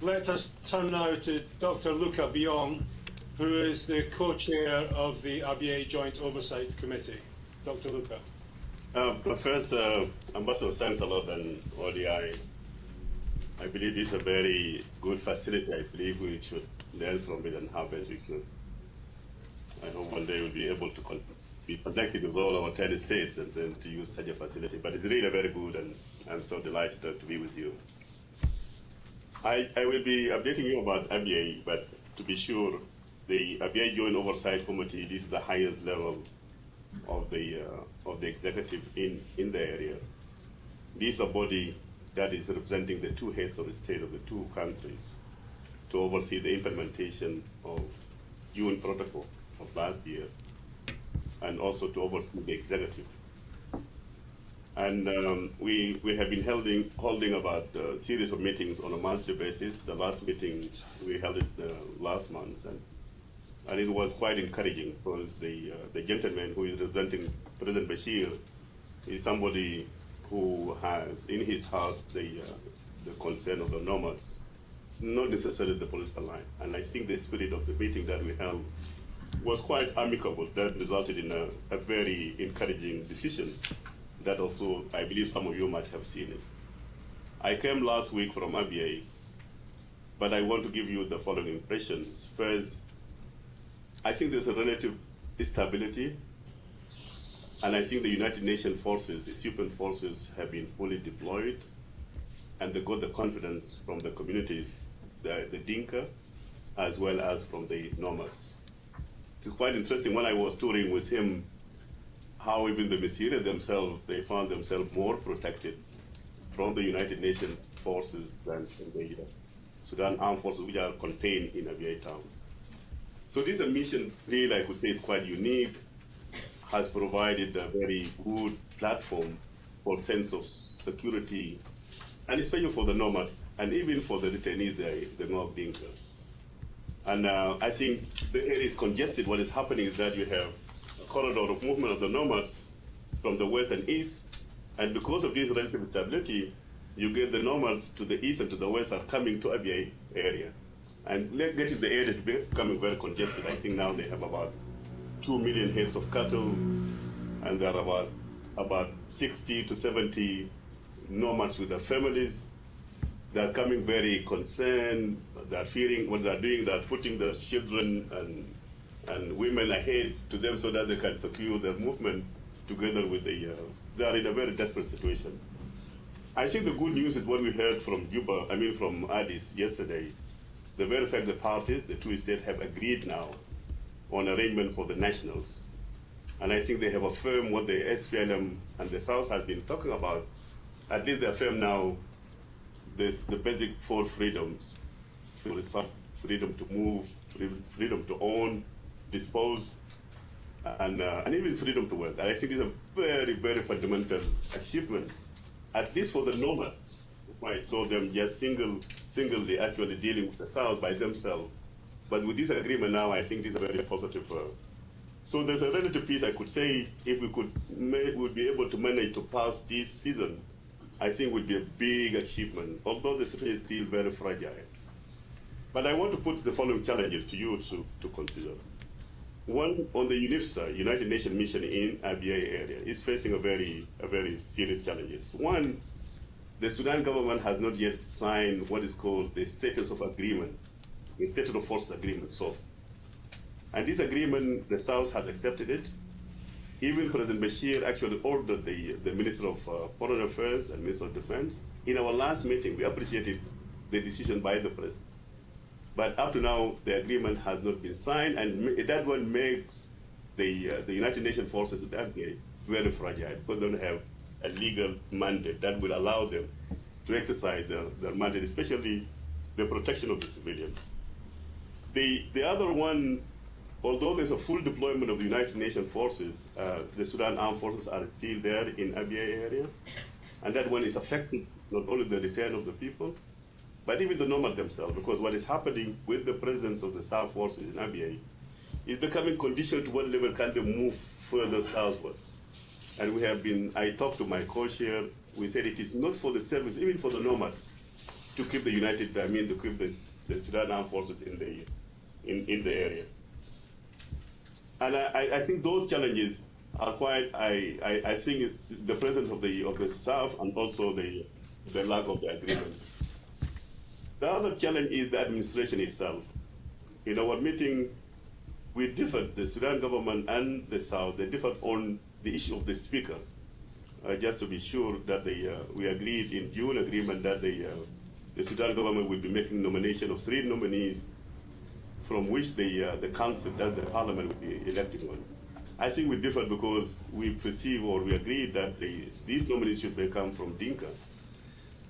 Let us turn now to Dr. Luca Bion, who is the co-chair of the ABA Joint Oversight Committee. Dr. Luca. First, Ambassador, thanks a lot, and ODI. I believe it's a very good facility. I believe we should learn from it and have as we could. I hope one day we'll be able to be connected with all our 10 states and then to use such a facility. But it's really very good, and I'm so delighted to be with you. I will be updating you about ABA, but to be sure, the ABA Joint Oversight Committee, this is the highest level of the executive in the area. This is a body that is representing the two heads of the state of the two countries to oversee the implementation of UN Protocol of last year, and also to oversee the executive. And we have been holding about a series of meetings on a monthly basis. The last meeting, we held it last month, and it was quite encouraging because the gentleman who is representing President Bashir is somebody who has in his heart the concern of the nomads, not necessarily the political line. And I think the spirit of the meeting that we held was quite amicable. That resulted in a very encouraging decisions that also, I believe some of you might have seen it. I came last week from ABA, but I want to give you the following impressions. First, I think there's a relative stability, and I think the United Nations forces, Ethiopian forces, have been fully deployed, and they got the confidence from the communities, the Dinka, as well as from the nomads. It is quite interesting when I was touring with him, how even the Messiri themselves, they found themselves more protected from the United Nations forces than from the Sudan armed forces, which are contained in Abyei town. So this mission, really, I could say, is quite unique, has provided a very good platform for sense of security, and especially for the nomads, and even for the detainees, the Ngok Dinka. And I think the area is congested. What is happening is that you have a corridor of movement of the nomads from the west and east, and because of this relative stability, you get the nomads to the east and to the west are coming to Abyei area. And getting the area to becoming very congested. I think now they have about 2 million heads of cattle, and there are about 60 to 70 nomads with their families. They're coming very concerned. They're fearing what they're doing. They're putting their children and women ahead to them so that they can secure their movement together with the. They are in a very desperate situation. I think the good news is what we heard from from Addis yesterday. The very fact the parties, the two states, have agreed now on arrangement for the nationals. And I think they have affirmed what the SPLM and the South has been talking about. At least they affirm now the basic four freedoms: freedom to move, freedom to own, dispose, and even freedom to work. And I think this is a very, very fundamental achievement, at least for the nomads. I saw them just singly actually dealing with the South by themselves. But with this agreement now, I think this is a very positive. So there's a relative piece I could say, if we would be able to manage to pass this season, I think would be a big achievement, although the situation is still very fragile. But I want to put the following challenges to you to consider. One, on the UNIFSA, United Nations mission in Abyei area, is facing a very serious challenges. One, the Sudan government has not yet signed what is called the status of agreement, the status of forces agreement, SOF. And this agreement, the South has accepted it. Even President Bashir actually ordered the Minister of Foreign Affairs and Minister of Defense. In our last meeting, we appreciated the decision by the President. But up to now, the agreement has not been signed, and that one makes the United Nations forces at Abyei very fragile, because they don't have a legal mandate that will allow them to exercise their mandate, especially the protection of the civilians. The other one, although there's a full deployment of the United Nations forces, the Sudan armed forces are still there in Abyei area, and that one is affecting not only the return of the people, but even the nomad themselves, because what is happening with the presence of the South forces in Abyei is becoming conditioned to what level can they move further southwards. And I talked to my co-chair, we said it is not for the service, even for the nomads, to keep the to keep the Sudan Armed Forces in the area. And I think those challenges are quite. I think the presence of the South and also the lack of the agreement. The other challenge is the administration itself. In our meeting, we differed, the Sudan government and the South, they differed on the issue of the speaker. Just to be sure that we agreed in June agreement that the Sudan government will be making nomination of 3 nominees from which the council, that the parliament, will be electing one. I think we differed because we perceive or we agreed that these nominees should come from Dinka.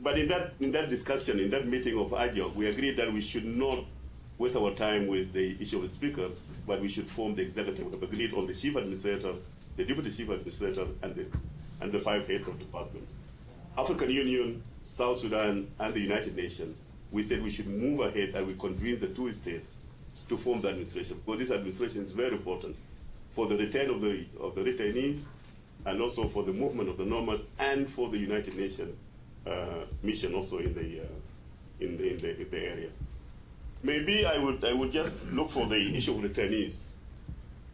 But in that discussion, in that meeting of AGIOC, we agreed that we should not waste our time with the issue of the speaker, but we should form the executive. We agreed on the chief administrator, the deputy chief administrator, and the 5 heads of departments. African Union, South Sudan, and the United Nations, we said we should move ahead and we convene the 2 states to form the administration, because this administration is very important for the return of the retainees, and also for the movement of the nomads, and for the United Nations mission also in the area. Maybe I would just look for the issue of returnees.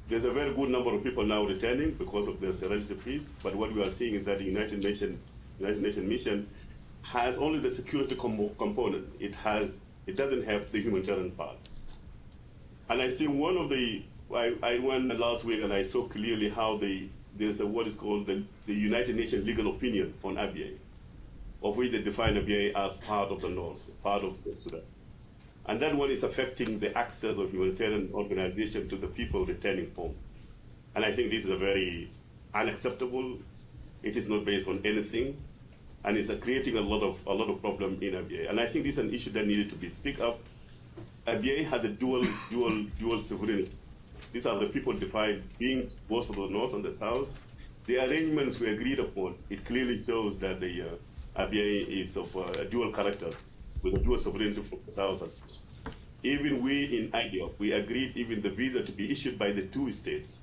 There's a very good number of people now returning because of the serenity peace, but what we are seeing is that the United Nations mission has only the security component. It doesn't have the humanitarian part. And I see one of I went last week and I saw clearly how there's what is called the United Nations legal opinion on ABA, of which they define ABA as part of the North, part of Sudan. And that one is affecting the access of humanitarian organization to the people returning home. And I think this is a very unacceptable. It is not based on anything, and it's creating a lot of problem in ABA. And I think this is an issue that needed to be picked up. ABA has a dual sovereignty. These are the people defined being both of the North and the South. The arrangements we agreed upon, it clearly shows that the ABA is of a dual character, with a dual sovereignty from the South. Even we in IGOP, we agreed even the visa to be issued by the 2 states.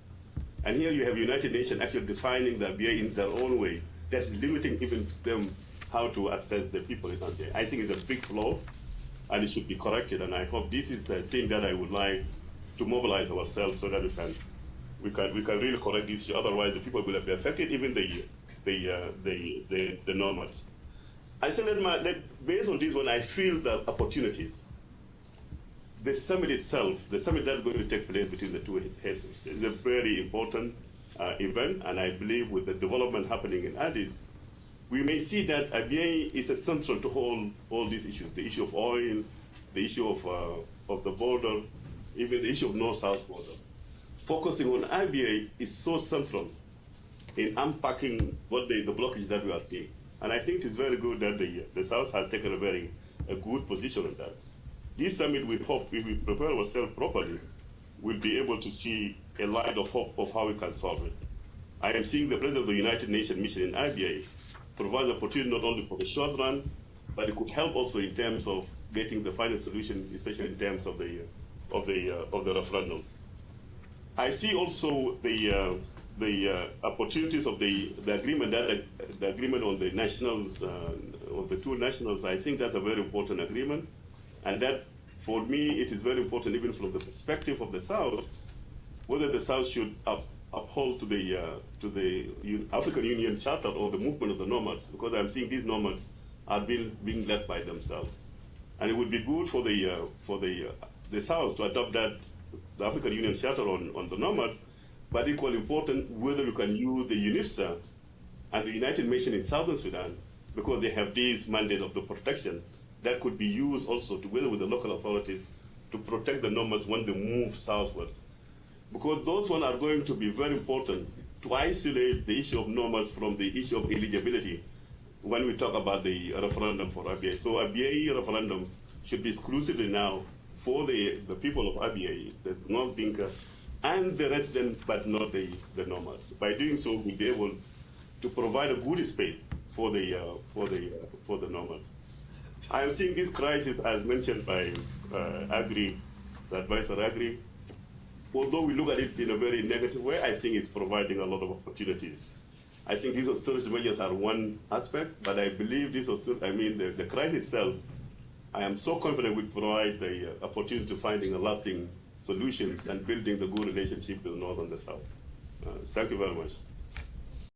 And here you have United Nations actually defining the ABA in their own way. That's limiting even them how to access the people in ABA. I think it's a big flaw, and it should be corrected. And I hope this is a thing that I would like to mobilize ourselves so that we can really correct this issue. Otherwise, the people will be affected, even the nomads. I say that based on this one, I feel the opportunities. The summit itself, the summit that's going to take place between the 2 heads of state, is a very important event, and I believe with the development happening in Addis, we may see that ABA is central to all these issues, the issue of oil, the issue of the border, even the issue of North-South border. Focusing on ABA is so central in unpacking what the blockage that we are seeing. And I think it's very good that the South has taken a good position on that. This summit, we hope, if we prepare ourselves properly, we'll be able to see a light of hope of how we can solve it. I am seeing the President of the United Nations mission in IBA provides opportunity not only for the short run, but it could help also in terms of getting the final solution, especially in terms of the referendum. I see also the opportunities of the agreement, the agreement on the nationals, of the 2 nationals. I think that's a very important agreement, and that, for me, it is very important even from the perspective of the South, whether the South should uphold to the African Union Charter or the movement of the nomads, because I'm seeing these nomads are being led by themselves, and it would be good for the South to adopt the African Union Charter on the nomads. But equally important, whether we can use the UNIFSA and the United Nations in Southern Sudan, because they have this mandate of the protection that could be used also together with the local authorities to protect the nomads when they move southwards. Because those ones are going to be very important to isolate the issue of nomads from the issue of eligibility when we talk about the referendum for ABA. So ABA referendum should be exclusively now for the people of ABA, the North Dinka, and the resident, but not the nomads. By doing so, we'll be able to provide a good space for the nomads. I am seeing this crisis, as mentioned by Agri, the advisor Agri. Although we look at it in a very negative way, I think it's providing a lot of opportunities. I think these austerity measures are one aspect, but I believe the crisis itself I am so confident we provide the opportunity to finding a lasting solutions and building the good relationship with the North and the South. Thank you very much.